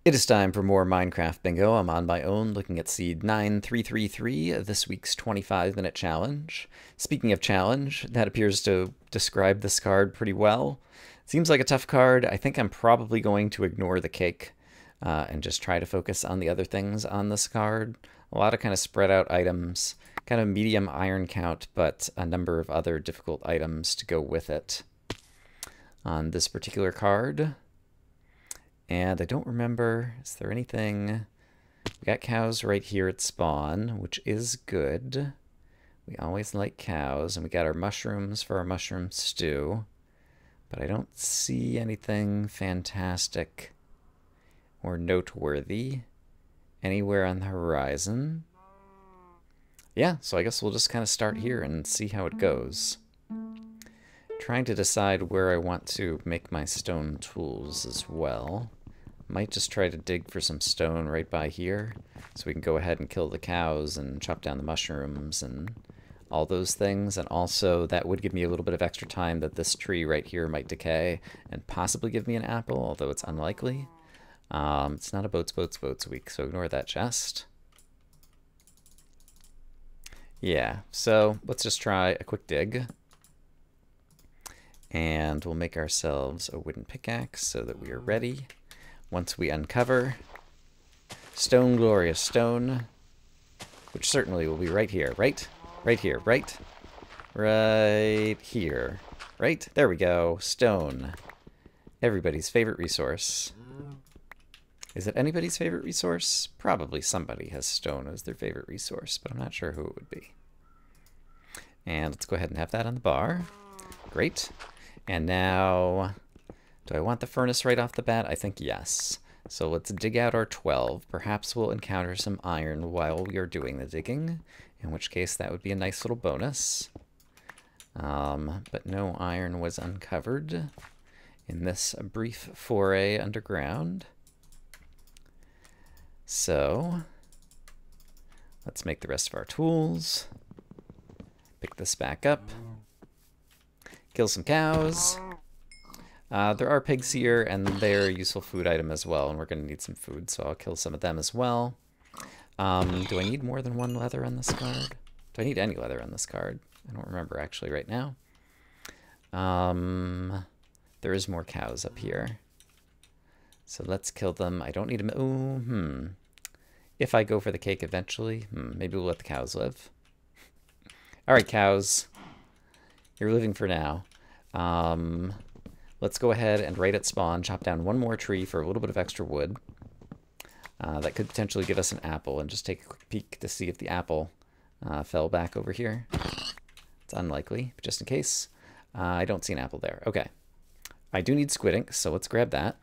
It is time for more Minecraft Bingo. I'm on my own looking at seed 9333, this week's 25-minute challenge. Speaking of challenge, that appears to describe this card pretty well. Seems like a tough card. I think I'm probably going to ignore the cake and just try to focus on the other things on this card. A lot of kind of spread out items, kind of medium iron count, but a number of other difficult items to go with it on this particular card. And I don't remember, is there anything? We got cows right here at spawn, which is good. We always like cows, and we got our mushrooms for our mushroom stew. But I don't see anything fantastic or noteworthy anywhere on the horizon. Yeah, so I guess we'll just kind of start here and see how it goes. Trying to decide where I want to make my stone tools as well. Might just try to dig for some stone right by here so we can go ahead and kill the cows and chop down the mushrooms and all those things. And also that would give me a little bit of extra time that this tree right here might decay and possibly give me an apple, although it's unlikely. It's not a boats week, so ignore that chest. Yeah, so let's just try a quick dig. And we'll make ourselves a wooden pickaxe so that we are ready. Once we uncover stone, glorious stone, which certainly will be right here, right? Right here, right? Right here, right? There we go, stone. Everybody's favorite resource. Is it anybody's favorite resource? Probably somebody has stone as their favorite resource, but I'm not sure who it would be. And let's go ahead and have that on the bar. Great. And now, do I want the furnace right off the bat? I think yes. So let's dig out our 12. Perhaps we'll encounter some iron while we are doing the digging, in which case that would be a nice little bonus. But no iron was uncovered in this brief foray underground. So let's make the rest of our tools. Pick this back up. Kill some cows. There are pigs here, and they're a useful food item as well, and we're going to need some food, so I'll kill some of them as well. Do I need more than one leather on this card? Do I need any leather on this card? I don't remember actually right now. There is more cows up here. So let's kill them. I don't need them. Ooh, If I go for the cake eventually, maybe we'll let the cows live. All right, cows. You're living for now. Let's go ahead and right at spawn chop down one more tree for a little bit of extra wood. That could potentially give us an apple, and just take a quick peek to see if the apple fell back over here. It's unlikely, but just in case. I don't see an apple there. Okay. I do need squid ink, so let's grab that.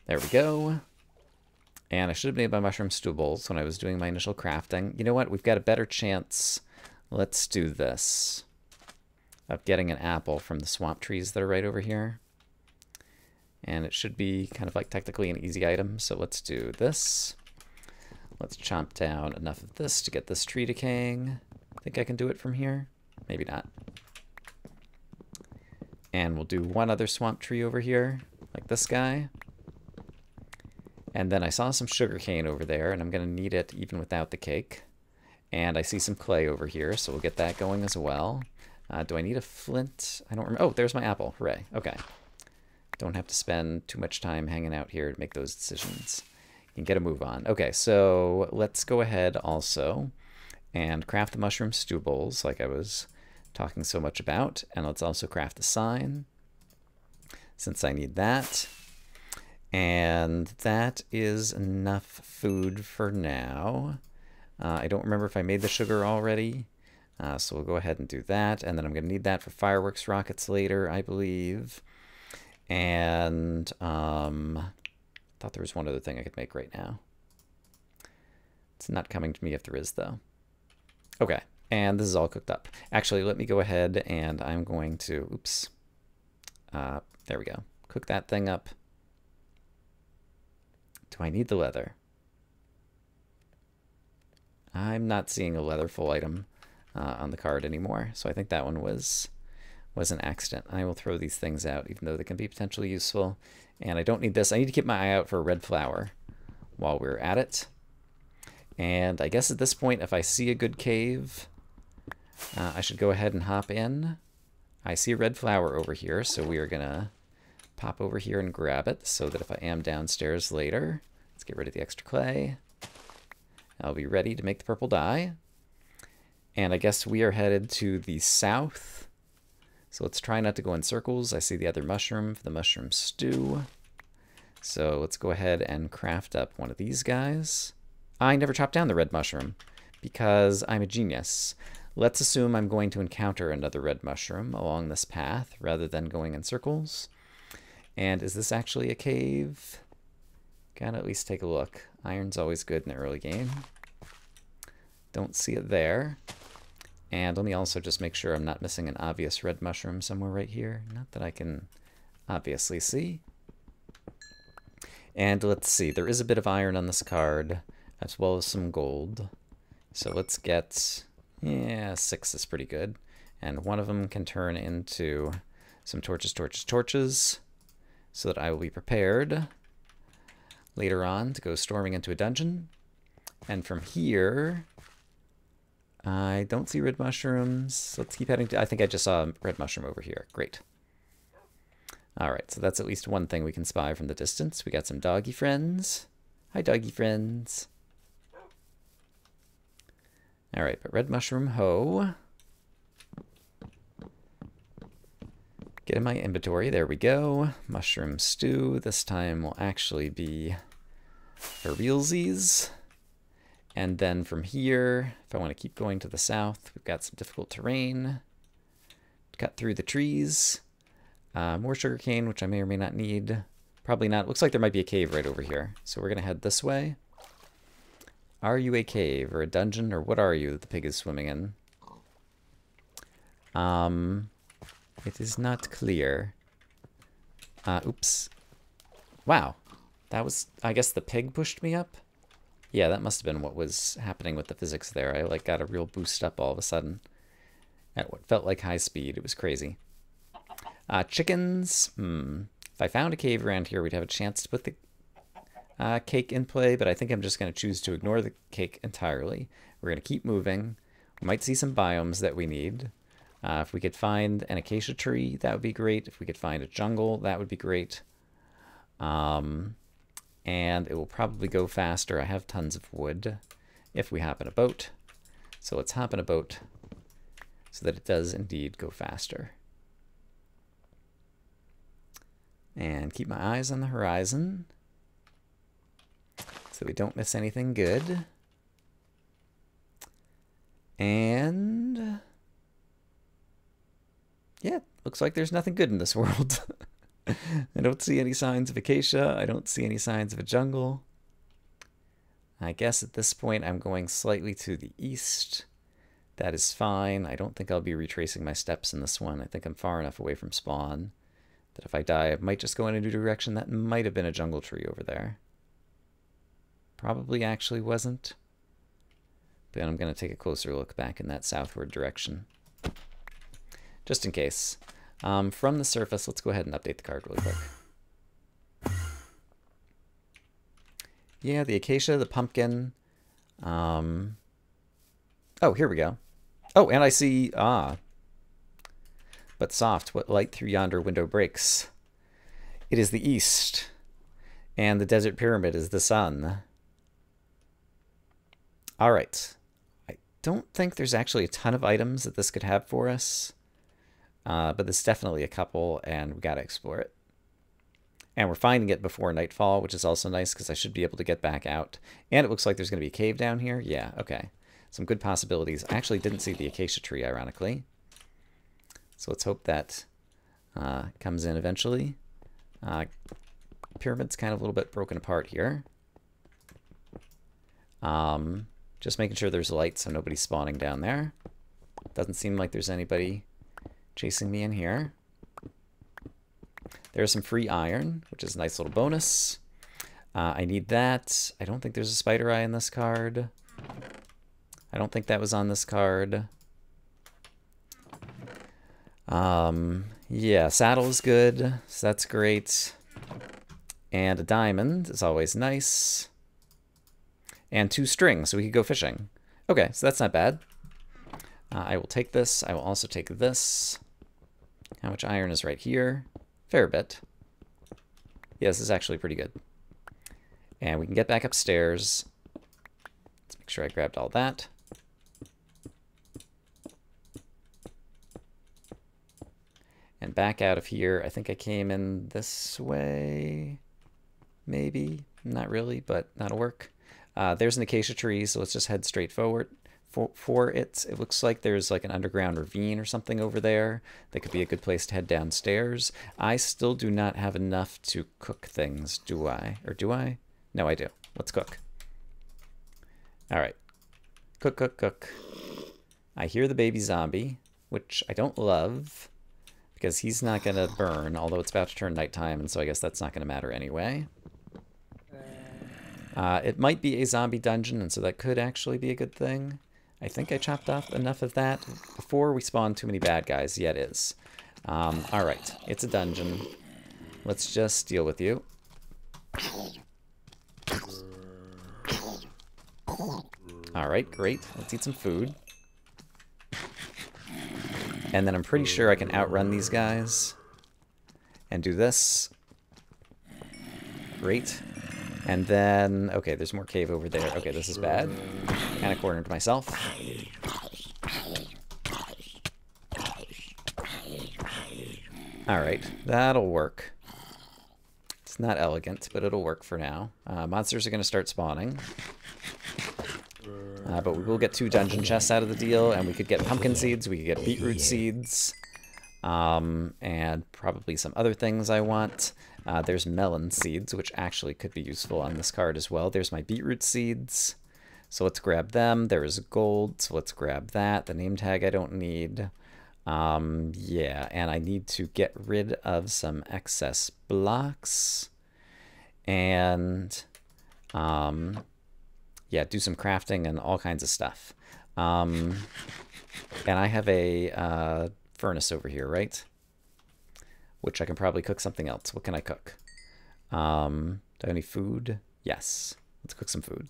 There we go. And I should have made my mushroom stew bowls when I was doing my initial crafting. You know what? We've got a better chance. Let's do this. Of getting an apple from the swamp trees that are right over here. And it should be kind of like technically an easy item. So let's do this. Let's chomp down enough of this to get this tree decaying. I think I can do it from here. Maybe not. And we'll do one other swamp tree over here, like this guy. And then I saw some sugarcane over there, and I'm going to need it even without the cake. And I see some clay over here, so we'll get that going as well. Do I need a flint? I don't remember. Oh, there's my apple. Hooray. Okay. Don't have to spend too much time hanging out here to make those decisions. You can get a move on. Okay, so let's go ahead also and craft the mushroom stew bowls like I was talking so much about. And let's also craft the sign, since I need that. And that is enough food for now. I don't remember if I made the sugar already, so we'll go ahead and do that. And then I'm going to need that for fireworks rockets later, I believe. And I thought there was one other thing I could make right now. It's not coming to me if there is, though. Okay, and this is all cooked up. Actually, let me go ahead and I'm going to, oops. There we go. Cook that thing up. Do I need the leather? I'm not seeing a leatherful item on the card anymore, so I think that one was was an accident. I will throw these things out, even though they can be potentially useful. And I don't need this. I need to keep my eye out for a red flower while we're at it. And I guess at this point, if I see a good cave, I should go ahead and hop in. I see a red flower over here, so we are going to pop over here and grab it so that if I am downstairs later, let's get rid of the extra clay. I'll be ready to make the purple dye. And I guess we are headed to the south. So let's try not to go in circles. I see the other mushroom for the mushroom stew. So let's go ahead and craft up one of these guys. I never chopped down the red mushroom because I'm a genius. Let's assume I'm going to encounter another red mushroom along this path rather than going in circles. And is this actually a cave? Gotta at least take a look. Iron's always good in the early game. Don't see it there. And let me also just make sure I'm not missing an obvious red mushroom somewhere right here. Not that I can obviously see. And let's see, there is a bit of iron on this card, as well as some gold. So let's get, yeah, 6 is pretty good. And one of them can turn into some torches, torches, torches, so that I will be prepared later on to go storming into a dungeon. And from here, I don't see red mushrooms. Let's keep heading to, I think I just saw a red mushroom over here. Great. All right, so that's at least one thing we can spy from the distance. We got some doggy friends. Hi, doggy friends. All right, but red mushroom hoe. Get in my inventory. There we go. Mushroom stew. This time will actually be for realsies. And then from here, if I want to keep going to the south, we've got some difficult terrain. Cut through the trees. More sugarcane, which I may or may not need. Probably not. Looks like there might be a cave right over here. So we're going to head this way. Are you a cave or a dungeon, or what are you that the pig is swimming in? It is not clear. Oops. Wow. That was, I guess the pig pushed me up? Yeah, that must have been what was happening with the physics there. I like got a real boost up all of a sudden at what felt like high speed. It was crazy. Chickens. If I found a cave around here, we'd have a chance to put the cake in play, but I think I'm just going to choose to ignore the cake entirely. We're going to keep moving. We might see some biomes that we need. If we could find an acacia tree, that would be great. If we could find a jungle, that would be great. And it will probably go faster. I have tons of wood if we hop in a boat. So let's hop in a boat so that it does indeed go faster. And keep my eyes on the horizon so we don't miss anything good. And yeah, looks like there's nothing good in this world. I don't see any signs of acacia. I don't see any signs of a jungle. I guess at this point I'm going slightly to the east. That is fine. I don't think I'll be retracing my steps in this one. I think I'm far enough away from spawn that if I die, I might just go in a new direction. That might have been a jungle tree over there. Probably actually wasn't. But I'm going to take a closer look back in that southward direction. Just in case. From the surface, let's go ahead and update the card really quick. Yeah, the acacia, the pumpkin. Oh, here we go. Oh, and I see, but soft, what light through yonder window breaks. It is the east, and the desert pyramid is the sun. All right. I don't think there's actually a ton of items that this could have for us. But there's definitely a couple, and we got to explore it. And we're finding it before nightfall, which is also nice because I should be able to get back out. And it looks like there's going to be a cave down here. Yeah, okay. Some good possibilities. I actually didn't see the acacia tree, ironically. So let's hope that comes in eventually. Pyramid's kind of a little bit broken apart here. Just making sure there's light so nobody's spawning down there. Doesn't seem like there's anybody chasing me in here. There's some free iron, which is a nice little bonus. I need that. I don't think there's a spider eye in this card. I don't think that was on this card. Yeah, saddle is good, so that's great. And a diamond is always nice. And 2 strings, so we could go fishing. Okay, so that's not bad. I will take this. I will also take this. How much iron is right here? Fair bit. Yeah, this is actually pretty good. And we can get back upstairs. Let's make sure I grabbed all that. And back out of here. I think I came in this way. Maybe. Not really, but that'll work. There's an acacia tree, so let's just head straight forward. For it. It looks like there's like an underground ravine or something over there. That could be a good place to head downstairs. I still do not have enough to cook things, do I? Or do I? No, I do. Let's cook. All right. Cook, cook, cook. I hear the baby zombie, which I don't love because he's not going to burn, although it's about to turn nighttime, and so I guess that's not going to matter anyway. It might be a zombie dungeon, and so that could actually be a good thing. I think I chopped off enough of that before we spawn too many bad guys. Yeah, it is. Alright, it's a dungeon. Let's just deal with you. Alright, great. Let's eat some food. And then I'm pretty sure I can outrun these guys. And do this. Great. And then, okay, there's more cave over there. Okay, this is bad. Kind of cornered myself. Alright, that'll work. It's not elegant, but it'll work for now. Monsters are going to start spawning. But we will get 2 dungeon chests out of the deal, and we could get pumpkin seeds, we could get beetroot seeds, and probably some other things I want. There's melon seeds, which actually could be useful on this card as well. There's my beetroot seeds, so let's grab them. There is gold, so let's grab that. The name tag I don't need. Yeah, and I need to get rid of some excess blocks. And, yeah, do some crafting and all kinds of stuff. And I have a furnace over here, right? Which I can probably cook something else. What can I cook? Do I have any food? Yes. Let's cook some food.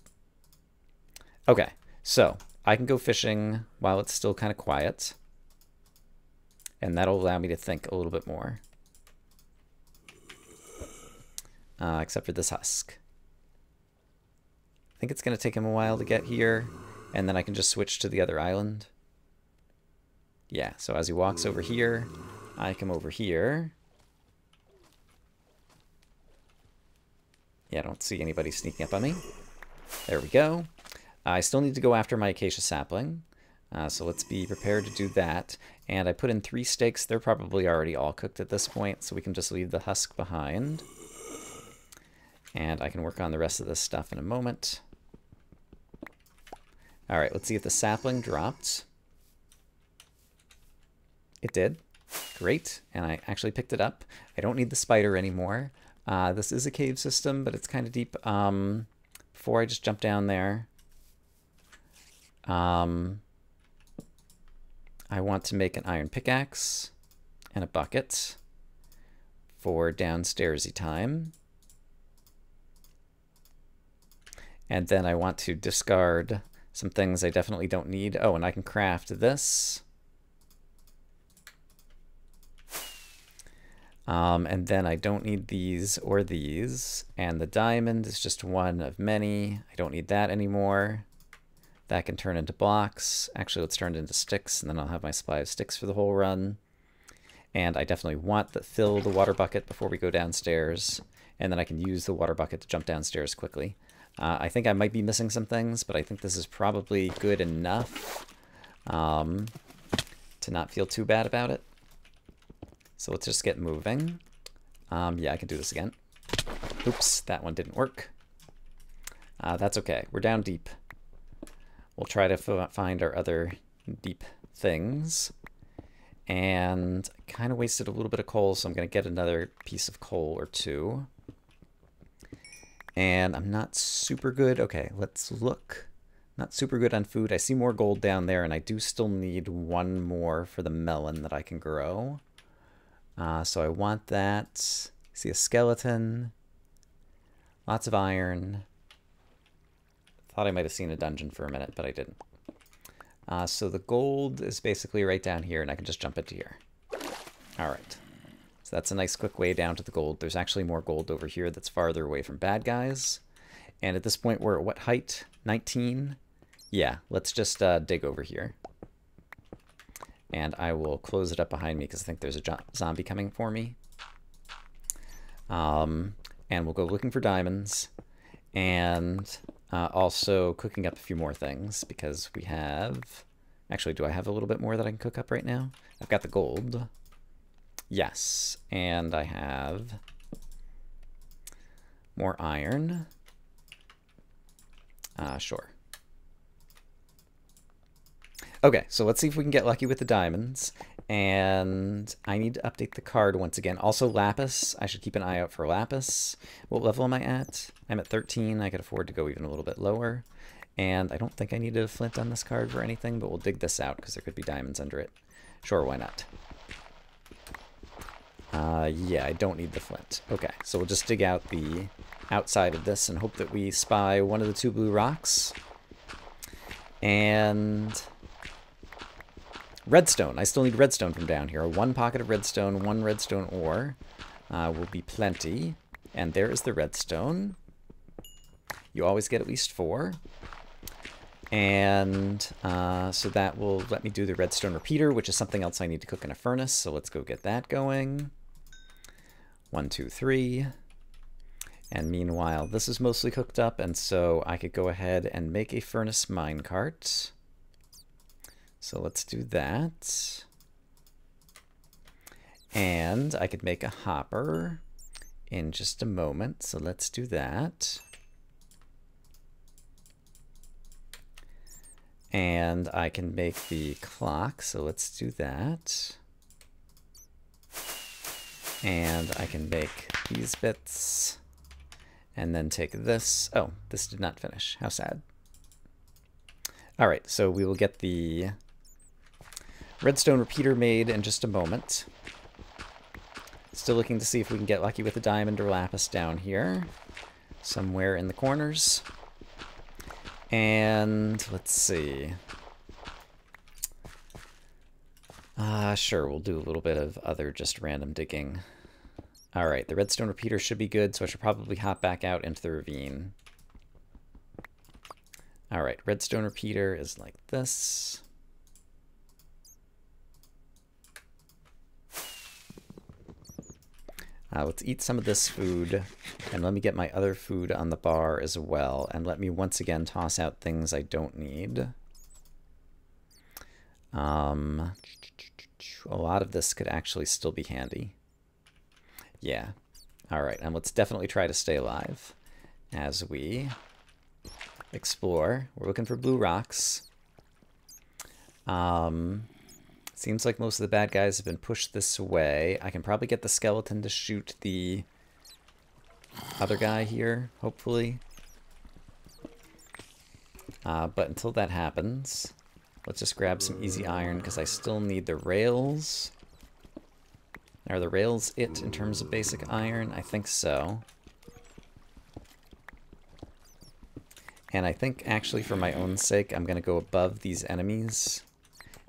Okay, so I can go fishing while it's still kind of quiet. And that'll allow me to think a little bit more. Except for this husk. I think it's going to take him a while to get here. And then I can just switch to the other island. Yeah, so as he walks over here, I come over here. Yeah, I don't see anybody sneaking up on me. There we go. I still need to go after my acacia sapling. So let's be prepared to do that. And I put in 3 steaks. They're probably already all cooked at this point, so we can just leave the husk behind. And I can work on the rest of this stuff in a moment. All right, let's see if the sapling dropped. It did. Great. And I actually picked it up. I don't need the spider anymore. This is a cave system, but it's kind of deep. Before I just jump down there, I want to make an iron pickaxe and a bucket for downstairsy time. And then I want to discard some things I definitely don't need. Oh, and I can craft this. And then I don't need these or these. And the diamond is just one of many. I don't need that anymore. That can turn into blocks. Actually, let's turn it into sticks, and then I'll have my supply of sticks for the whole run. And I definitely want to fill the water bucket before we go downstairs. And then I can use the water bucket to jump downstairs quickly. I think I might be missing some things, but I think this is probably good enough to not feel too bad about it. So let's just get moving. Yeah, I can do this again. Oops, that one didn't work. That's okay. We're down deep. We'll try to find our other deep things. And I kind of wasted a little bit of coal, so I'm going to get another piece of coal or 2. And I'm not super good. Okay, let's look. Not super good on food. I see more gold down there, and I do still need one more for the melon that I can grow. So I want that. See a skeleton. Lots of iron. Thought I might have seen a dungeon for a minute, but I didn't. So the gold is basically right down here, and I can just jump into here. All right. So that's a nice quick way down to the gold. There's actually more gold over here that's farther away from bad guys. And at this point, we're at what height? 19? Yeah, let's just dig over here. And I will close it up behind me because I think there's a zombie coming for me. And we'll go looking for diamonds. And also cooking up a few more things because we have... Actually, do I have a little bit more that I can cook up right now? I've got the gold. Yes, and I have more iron. Sure. Okay, so let's see if we can get lucky with the diamonds. And I need to update the card once again. Also, lapis. I should keep an eye out for lapis. What level am I at? I'm at 13. I could afford to go even a little bit lower. And I don't think I need a flint on this card for anything, but we'll dig this out because there could be diamonds under it. Sure, why not? Yeah, I don't need the flint. Okay, so we'll just dig out the outside of this and hope that we spy one of the 2 blue rocks. And... redstone. I still need redstone from down here. 1 pocket of redstone, 1 redstone ore will be plenty. And there is the redstone. You always get at least 4. And so that will let me do the redstone repeater, which is something else I need to cook in a furnace. So let's go get that going. 1, 2, 3. And meanwhile, this is mostly cooked up, and so I could go ahead and make a furnace minecart. So let's do that. And I could make a hopper in just a moment, so let's do that. And I can make the clock, so let's do that. And I can make these bits. And then take this. Oh, this did not finish. How sad. All right, so we will get the redstone repeater made in just a moment. Still looking to see if we can get lucky with a diamond or lapis down here. Somewhere in the corners. And let's see. Sure, we'll do a little bit of other just random digging. All right, the redstone repeater should be good, so I should probably hop back out into the ravine. All right, redstone repeater is like this. Let's eat some of this food, and let me get my other food on the bar as well, and let me once again toss out things I don't need. A lot of this could actually still be handy. Yeah. All right, and let's definitely try to stay alive as we explore. We're looking for blue rocks. Seems like most of the bad guys have been pushed this way. I can probably get the skeleton to shoot the other guy here, hopefully. But until that happens, let's just grab some easy iron because I still need the rails. Are the rails it in terms of basic iron? I think so. And I think actually for my own sake, I'm going to go above these enemies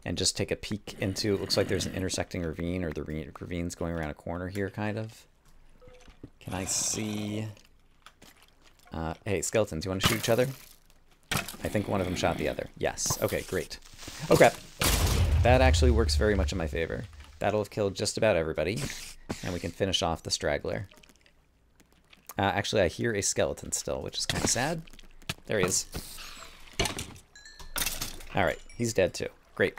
and just take a peek into, it looks like there's an intersecting ravine, or the ravine's going around a corner here, kind of. Can I see? Hey, skeletons, you want to shoot each other? I think one of them shot the other. Yes. Okay, great. Okay. That actually works very much in my favor. That'll have killed just about everybody, and we can finish off the straggler. Actually, I hear a skeleton still, which is kind of sad. There he is. All right, he's dead too. Great.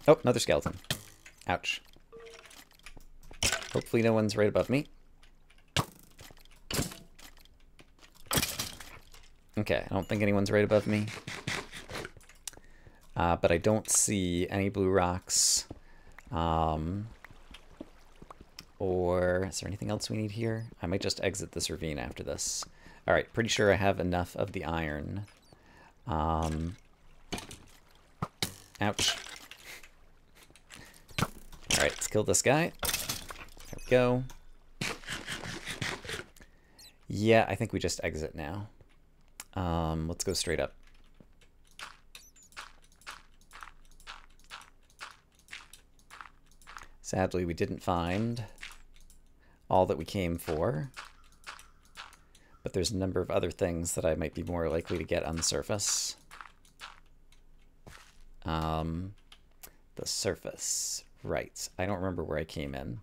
Oh, another skeleton. Ouch. Hopefully no one's right above me. Okay, I don't think anyone's right above me. But I don't see any blue rocks. Or is there anything else we need here? I might just exit this ravine after this. All right, pretty sure I have enough of the iron Ouch. Alright, let's kill this guy. There we go. Yeah, I think we just exit now. Let's go straight up. Sadly, we didn't find all that we came for, but there's a number of other things that I might be more likely to get on the surface. The surface. Right. I don't remember where I came in.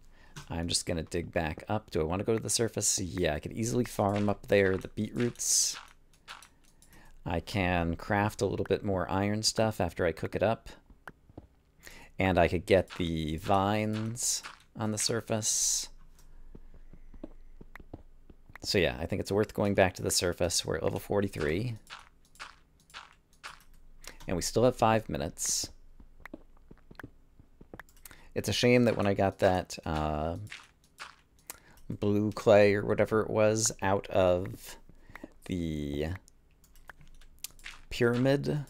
I'm just going to dig back up. Do I want to go to the surface? Yeah, I could easily farm up there the beetroots. I can craft a little bit more iron stuff after I cook it up. And I could get the vines on the surface. So yeah, I think it's worth going back to the surface. We're at level 43. And we still have 5 minutes. It's a shame that when I got that blue clay or whatever it was out of the pyramid,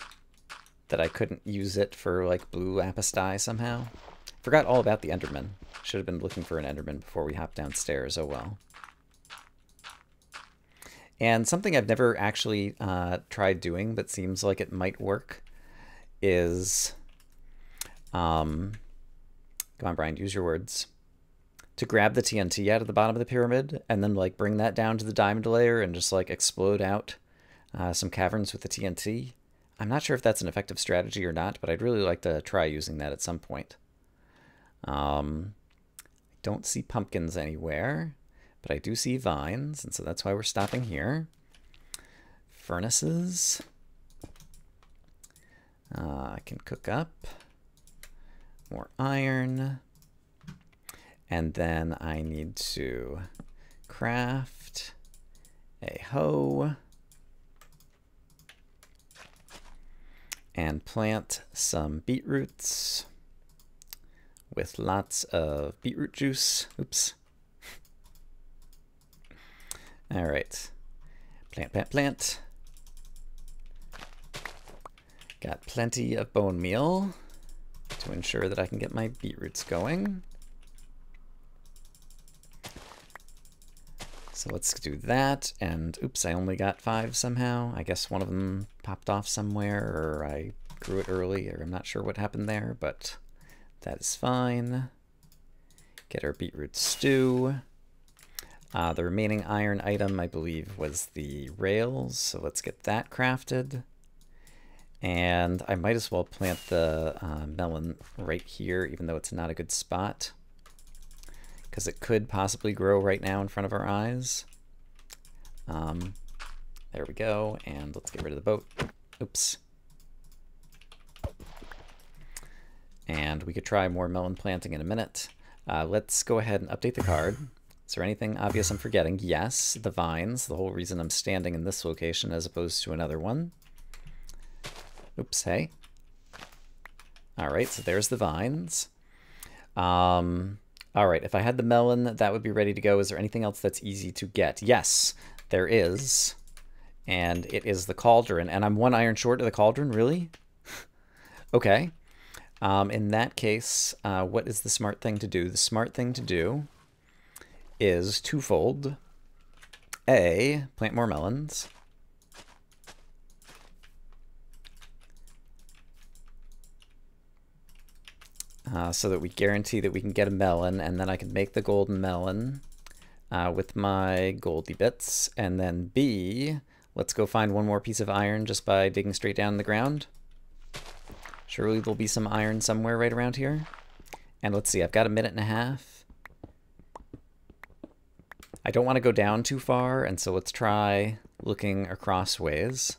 that I couldn't use it for like blue lapis dye somehow. Forgot all about the Enderman. Should have been looking for an Enderman before we hopped downstairs. Oh well. And something I've never actually tried doing but seems like it might work is, come on Brian, use your words, to grab the TNT out of the bottom of the pyramid and then like bring that down to the diamond layer and just like explode out some caverns with the TNT. I'm not sure if that's an effective strategy or not, but I'd really like to try using that at some point. I don't see pumpkins anywhere, but I do see vines, and so that's why we're stopping here. Furnaces. I can cook up more iron. And then I need to craft a hoe. And plant some beetroots with lots of beetroot juice. Oops. All right. Plant, plant, plant. Got plenty of bone meal to ensure that I can get my beetroots going. So let's do that, and oops, I only got 5 somehow. I guess one of them popped off somewhere, or I grew it early, or I'm not sure what happened there, but that is fine. Get our beetroot stew. The remaining iron item, I believe, was the rails, so let's get that crafted. And I might as well plant the melon right here, even though it's not a good spot, because it could possibly grow right now in front of our eyes. There we go, and let's get rid of the boat. Oops. And we could try more melon planting in a minute. Let's go ahead and update the card. Is there anything obvious I'm forgetting? Yes, the vines, the whole reason I'm standing in this location as opposed to another one. Oops, hey. All right, so there's the vines. All right, if I had the melon, that would be ready to go. Is there anything else that's easy to get? Yes, there is. And it is the cauldron. And I'm 1 iron short of the cauldron, really? Okay. In that case, what is the smart thing to do? The smart thing to do is twofold. A, plant more melons. So that we guarantee that we can get a melon, and then I can make the golden melon with my goldy bits. And then B, let's go find one more piece of iron just by digging straight down in the ground. Surely there'll be some iron somewhere right around here. And let's see, I've got a minute and a half. I don't want to go down too far, and so let's try looking across ways.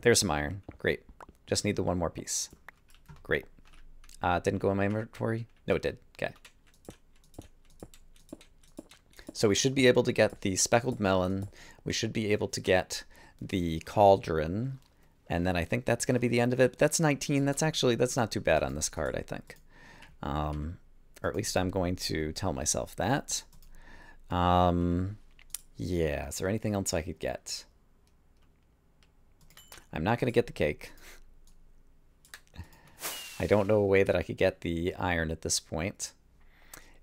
There's some iron. Great. Just need the one more piece. Great. Didn't go in my inventory? No, it did. Okay. So we should be able to get the speckled melon. We should be able to get the cauldron. And then I think that's going to be the end of it. But that's 19. That's not too bad on this card, I think. Or at least I'm going to tell myself that. Yeah, is there anything else I could get? I'm not going to get the cake. I don't know a way that I could get the iron at this point.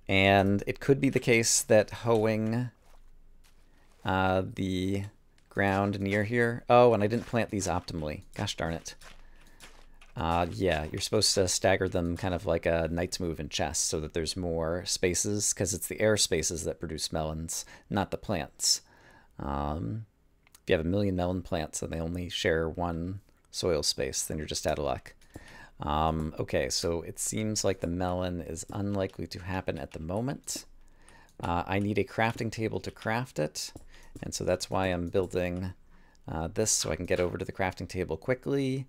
And it could be the case that hoeing the ground near here... Oh, and I didn't plant these optimally. Gosh darn it. Yeah, you're supposed to stagger them kind of like a knight's move in chess so that there's more spaces, because it's the air spaces that produce melons, not the plants. If you have a million melon plants and they only share one soil space, then you're just out of luck. Okay, so it seems like the melon is unlikely to happen at the moment. I need a crafting table to craft it, and so that's why I'm building this so I can get over to the crafting table quickly.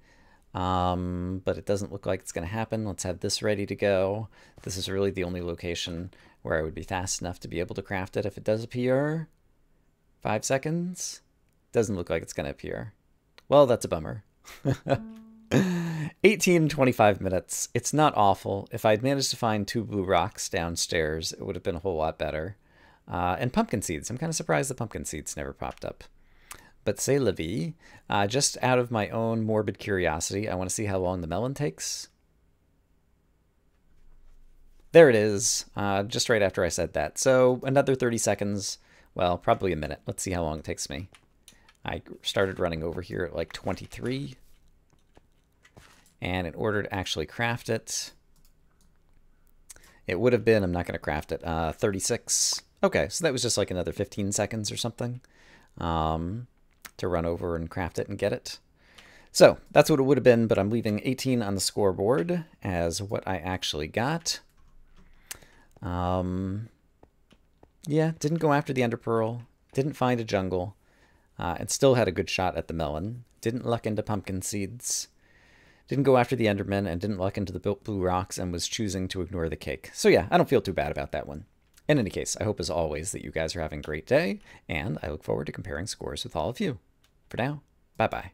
But it doesn't look like it's going to happen. Let's have this ready to go. This is really the only location where I would be fast enough to be able to craft it if it does appear. 5 seconds? Doesn't look like it's going to appear. Well, that's a bummer. 18 and 25 minutes. It's not awful. If I'd managed to find 2 blue rocks downstairs, it would have been a whole lot better. And pumpkin seeds. I'm kind of surprised the pumpkin seeds never popped up. But c'est la vie. Just out of my own morbid curiosity, I want to see how long the melon takes. There it is, just right after I said that. So another 30 seconds, well, probably a minute. Let's see how long it takes me. I started running over here at like 23. And in order to actually craft it, it would have been, I'm not going to craft it, 36. Okay, so that was just like another 15 seconds or something. To run over and craft it and get it. So that's what it would have been, but I'm leaving 18 on the scoreboard as what I actually got. Yeah, didn't go after the ender pearl, didn't find a jungle, and still had a good shot at the melon. Didn't luck into pumpkin seeds. Didn't go after the enderman and didn't luck into the blue rocks and was choosing to ignore the cake. So yeah, I don't feel too bad about that one. In any case, I hope as always that you guys are having a great day, and I look forward to comparing scores with all of you. For now, bye-bye.